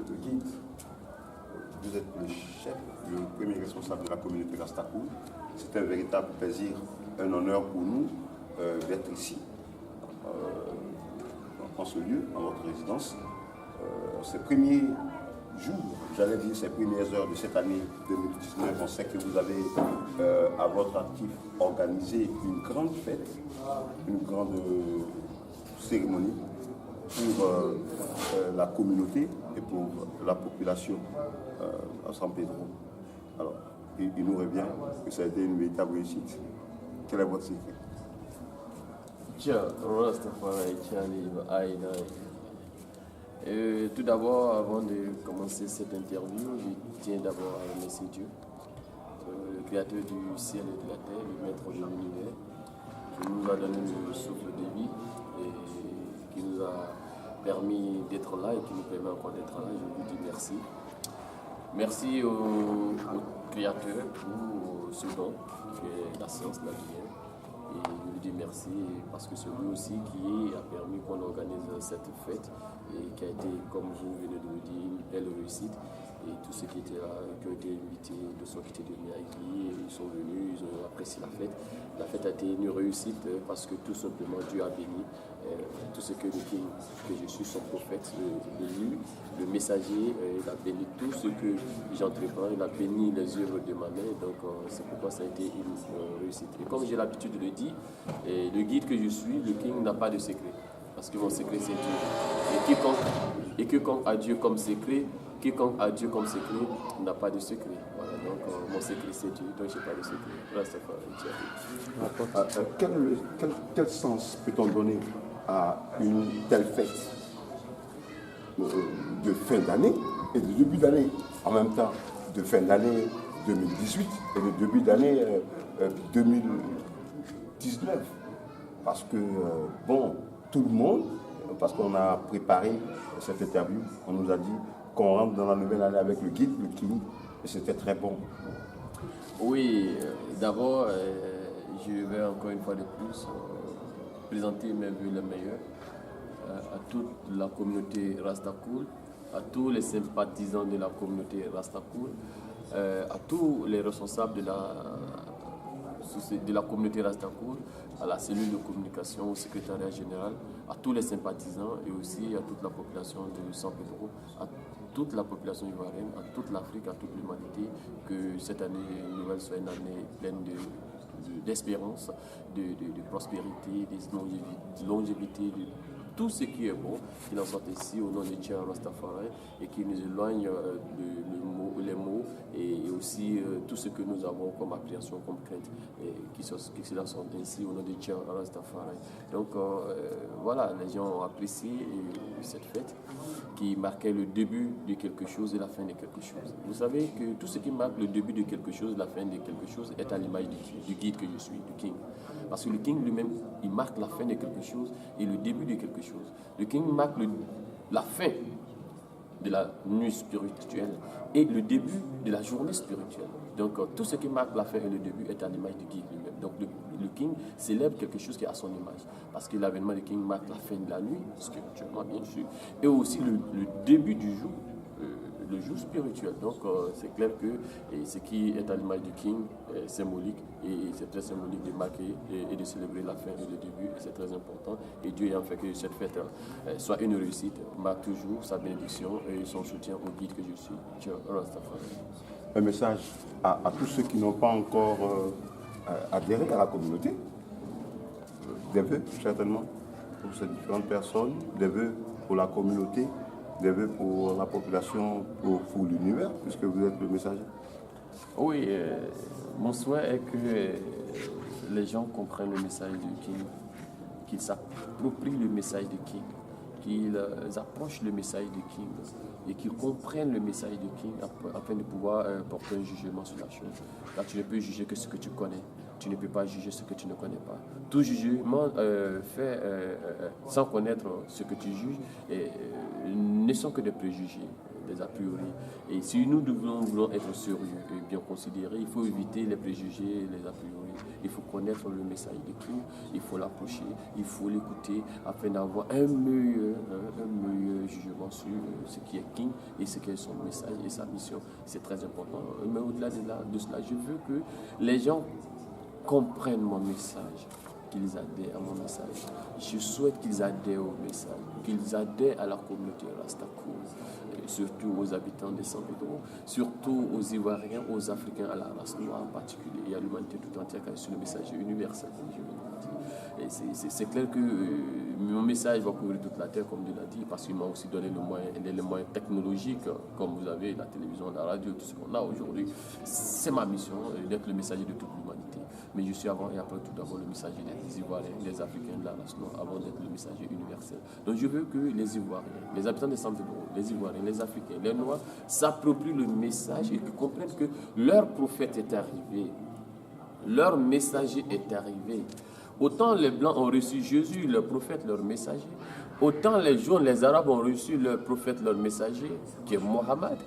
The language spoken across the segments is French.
le guide, vous êtes le chef, le premier responsable de la communauté Rastakoul. C'est un véritable plaisir, un honneur pour nous d'être ici, en ce lieu, dans votre résidence. Ces premiers jours, j'allais dire ces premières heures de cette année 2019, on sait que vous avez à votre actif organisé une grande fête, une grande cérémonie pour la communauté et pour la population à San Pedro. Alors, il nous revient que ça a été une véritable réussite. Quel est votre secret? Tout d'abord, avant de commencer cette interview, je tiens d'abord à remercier Dieu, le créateur du ciel et de la terre, le maître de l'univers, qui nous a donné le souffle de vie et qui nous a permis d'être là et qui nous permet encore d'être là. Je vous dis merci. Merci au créateur pour ce don qui est la science, la lumière. Et je lui dis merci parce que c'est lui aussi qui a permis qu'on organise cette fête et qui a été, comme vous venez de le dire, une belle réussite. Et tous ceux qui étaient là, qui ont été invités, de ceux qui étaient venus avec lui, ils sont venus, ils ont apprécié la fête. La fête a été une réussite parce que tout simplement Dieu a béni tout ce que le King, que je suis son prophète, le messager, il a béni tout ce que j'entreprends, il a béni les œuvres de ma main, donc c'est pourquoi ça a été une réussite. Et comme j'ai l'habitude de le dire, le guide que je suis, le King n'a pas de secret, parce que mon secret c'est Dieu. Et quiconque a Dieu comme secret, n'a pas de secret. Voilà, donc mon secret c'est Dieu, donc je n'ai pas de secret. Quel sens peut-on donner à une telle fête de fin d'année et de début d'année, en même temps de fin d'année 2018 et de début d'année 2019? Parce que, tout le monde, parce qu'on a préparé cette interview, on nous a dit qu'on rentre dans la nouvelle année avec le guide, le King, et c'était très bon. Oui, d'abord, je vais encore une fois de plus présenter mes vœux les meilleurs à toute la communauté Rastakoul, à tous les sympathisants de la communauté Rastakoul, à tous les responsables de la communauté Rastakoul, à la cellule de communication, au secrétariat général, à tous les sympathisants et aussi à toute la population de San Pedro, à toute la population ivoirienne, à toute l'Afrique, à toute l'humanité, que cette année nouvelle soit une année pleine d'espérance, de prospérité, de longévité, de tout ce qui est bon, qu'il en sorte ici au nom de Dieu Rastafari et qu'il nous éloigne les mots et aussi tout ce que nous avons comme appréhension, comme crainte, et qui se la sortent ainsi au nom de Dieu Rastafari. Donc voilà, les gens ont apprécié cette fête qui marquait le début de quelque chose et la fin de quelque chose. Vous savez que tout ce qui marque le début de quelque chose, la fin de quelque chose, est à l'image du guide que je suis, du King. Parce que le King lui-même, il marque la fin de quelque chose et le début de quelque chose. Le King marque la fin de la nuit spirituelle et le début de la journée spirituelle. Donc tout ce qui marque la fin et le début est à l'image du guide lui-même. Donc le King célèbre quelque chose qui est à son image. Parce que l'avènement du King marque la fin de la nuit, spirituellement bien sûr, et aussi le début du jour. Le jour spirituel. Donc c'est clair que ce qui est à l'image du King est symbolique et c'est très symbolique de marquer et de célébrer la fin et le début et c'est très important et Dieu ayant fait que cette fête soit une réussite, marque toujours sa bénédiction et son soutien au guide que je suis, Dieu Rastafari. Un message à tous ceux qui n'ont pas encore adhéré à la communauté, des vœux certainement pour ces différentes personnes, des vœux pour la communauté, des vœux pour la population, pour l'univers, puisque vous êtes le messager. Oui, mon souhait est que les gens comprennent le message du King, qu'ils s'approprient le message du King, qu'ils approchent le message du King et qu'ils comprennent le message du King afin de pouvoir porter un jugement sur la chose. Car tu ne peux juger que ce que tu connais. Tu ne peux pas juger ce que tu ne connais pas. Tout jugement fait sans connaître ce que tu juges ne sont que des préjugés. des a priori. Et si nous voulons être sérieux et bien considérés, il faut éviter les préjugés, les a priori. Il faut connaître le message de King, il faut l'approcher, il faut l'écouter afin d'avoir un meilleur jugement sur ce qui est King et ce qui est son message et sa mission. C'est très important. Mais au-delà de cela, je veux que les gens comprennent mon message, qu'ils adhèrent à mon message. Je souhaite qu'ils adhèrent au message, qu'ils adhèrent à la communauté Rastakour, surtout aux habitants de San Pedro, surtout aux Ivoiriens, aux Africains, à la race noire en particulier, et à l'humanité tout entière, car je suis le messager universel, comme je viens de le dire. Et c'est clair que mon message va couvrir toute la terre, comme Dieu l'a dit, parce qu'il m'a aussi donné les moyens technologiques, comme vous avez la télévision, la radio, tout ce qu'on a aujourd'hui. C'est ma mission d'être le messager de toute l'humanité. Mais je suis avant et après tout d'abord le messager des Ivoiriens, des Africains, de la race noire, avant d'être le messager universel. Donc je veux que les Ivoiriens, les habitants de San Pedro, les Ivoiriens, les Africains, les Noirs s'approprient le message et qu'ils comprennent que leur prophète est arrivé. Leur messager est arrivé. Autant les Blancs ont reçu Jésus, leur prophète, leur messager, autant les jaunes, les Arabes ont reçu leur prophète, leur messager, qui est Mohammed.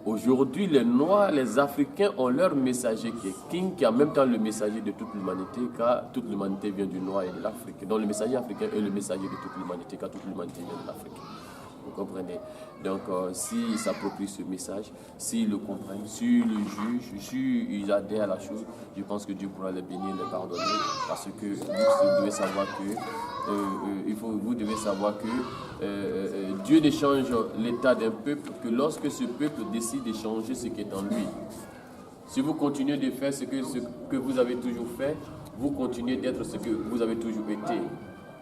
Aujourd'hui, les Noirs, les Africains ont leur messager qui est King, qui est en même temps le messager de toute l'humanité, car toute l'humanité vient du Noir et de l'Afrique. Donc le messager africain est le messager de toute l'humanité, car toute l'humanité vient de l'Afrique. Vous comprenez? Donc, s'ils s'approprient ce message, s'ils le comprennent, s'ils le jugent, s'ils adhèrent à la chose, je pense que Dieu pourra les bénir, les pardonner, parce que vous devez savoir que Dieu ne change l'état d'un peuple que lorsque ce peuple décide de changer ce qui est en lui. Si vous continuez de faire ce que vous avez toujours fait, vous continuez d'être ce que vous avez toujours été.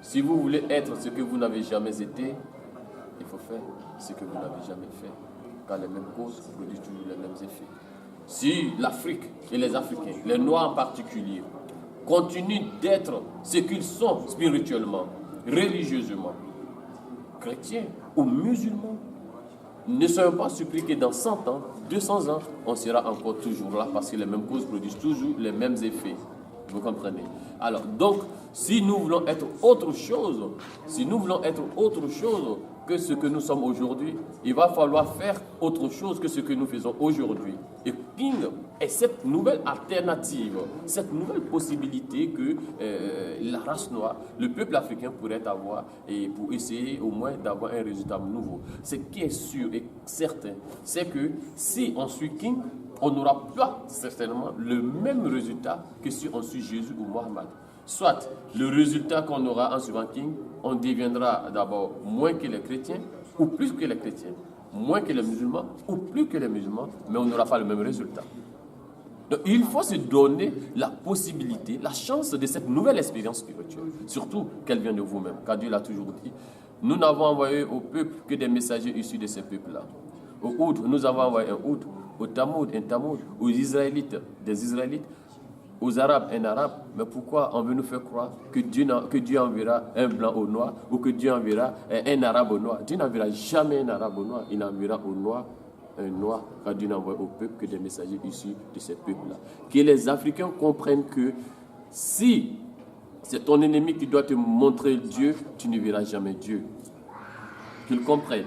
Si vous voulez être ce que vous n'avez jamais été, il faut faire ce que vous n'avez jamais fait, car les mêmes causes produisent toujours les mêmes effets. Si l'Afrique et les Africains, les Noirs en particulier, continuent d'être ce qu'ils sont spirituellement, religieusement, chrétiens ou musulmans, ne soyons pas surpris que dans 100 ans, 200 ans, on sera encore toujours là parce que les mêmes causes produisent toujours les mêmes effets. Vous comprenez? Alors, donc, si nous voulons être autre chose, que ce que nous sommes aujourd'hui, il va falloir faire autre chose que ce que nous faisons aujourd'hui. Et King est cette nouvelle alternative, cette nouvelle possibilité que la race noire, le peuple africain pourrait avoir et pour essayer au moins d'avoir un résultat nouveau. Ce qui est sûr et certain, c'est que si on suit King, on n'aura pas certainement le même résultat que si on suit Jésus ou Mohammed. Soit le résultat qu'on aura en suivant King, on deviendra d'abord moins que les chrétiens ou plus que les chrétiens, moins que les musulmans ou plus que les musulmans, mais on n'aura pas le même résultat. Donc il faut se donner la possibilité, la chance de cette nouvelle expérience spirituelle, surtout qu'elle vient de vous-même, car Dieu l'a toujours dit. Nous n'avons envoyé au peuple que des messagers issus de ces peuples-là. Au Oud, nous avons envoyé un Oud, au Tamoud, un Tamoud, aux Israélites, des Israélites, aux Arabes, un Arabe. Mais pourquoi on veut nous faire croire que Dieu enverra un blanc au noir ou que Dieu enverra un Arabe au noir? Dieu n'enverra jamais un Arabe au noir, il enverra au noir un noir, car Dieu n'envoie au peuple que des messagers issus de ces peuples-là. Que les Africains comprennent que si c'est ton ennemi qui doit te montrer Dieu, tu ne verras jamais Dieu. Qu'ils comprennent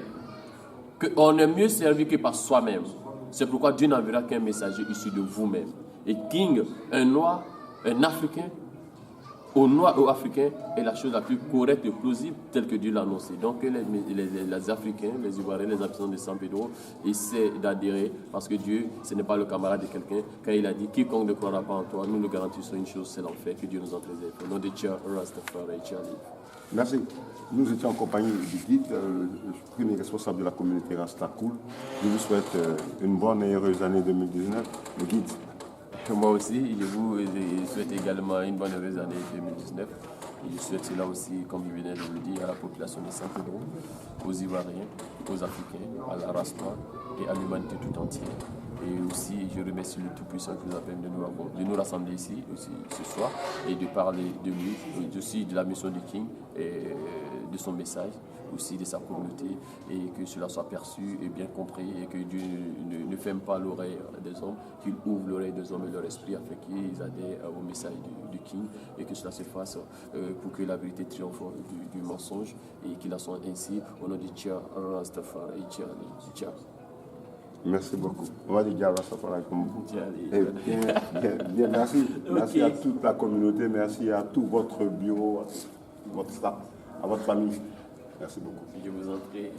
qu'on est mieux servi que par soi-même. C'est pourquoi Dieu n'enverra qu'un messager issu de vous-même. Et King, un noir, un africain, au noir ou africain, est la chose la plus correcte et plausible telle que Dieu l'a annoncé. Donc les Africains, les Ivoiriens, les habitants de San Pedro essaient d'adhérer parce que Dieu, ce n'est pas le camarade de quelqu'un. Quand il a dit quiconque ne croira pas en toi, nous nous garantissons une chose, c'est l'enfer, que Dieu nous en préserve. Au nom de Tcha Rastafari, Tchali. Merci. Nous étions en compagnie du guide, le premier responsable de la communauté Rastakour. Je vous souhaite une bonne et heureuse année 2019. Le guide. Moi aussi, je vous souhaite également une bonne heureuse année 2019. Et je souhaite cela aussi, comme je venais de le dire, à la population de San Pedro, aux Ivoiriens, aux Africains, à la race noire et à l'humanité tout entière. Et aussi, je remercie le Tout-Puissant qui nous a permis de nous rassembler ici aussi, ce soir et de parler de lui, et aussi de la mission du King, et de son message, aussi de sa communauté, et que cela soit perçu et bien compris, et que Dieu ne ferme pas l'oreille des hommes, qu'il ouvre l'oreille des hommes et leur esprit afin qu'ils adhèrent au message du King, et que cela se fasse pour que la vérité triomphe du mensonge, et qu'il en soit ainsi au nom de Tcha, Rastafari, Tcha. Merci beaucoup. On va dire Rastafari comme vous. Bien, merci. Merci Okay. à toute la communauté, merci à tout votre bureau, à tout votre staff, à votre famille. Merci beaucoup. Je vous en prie.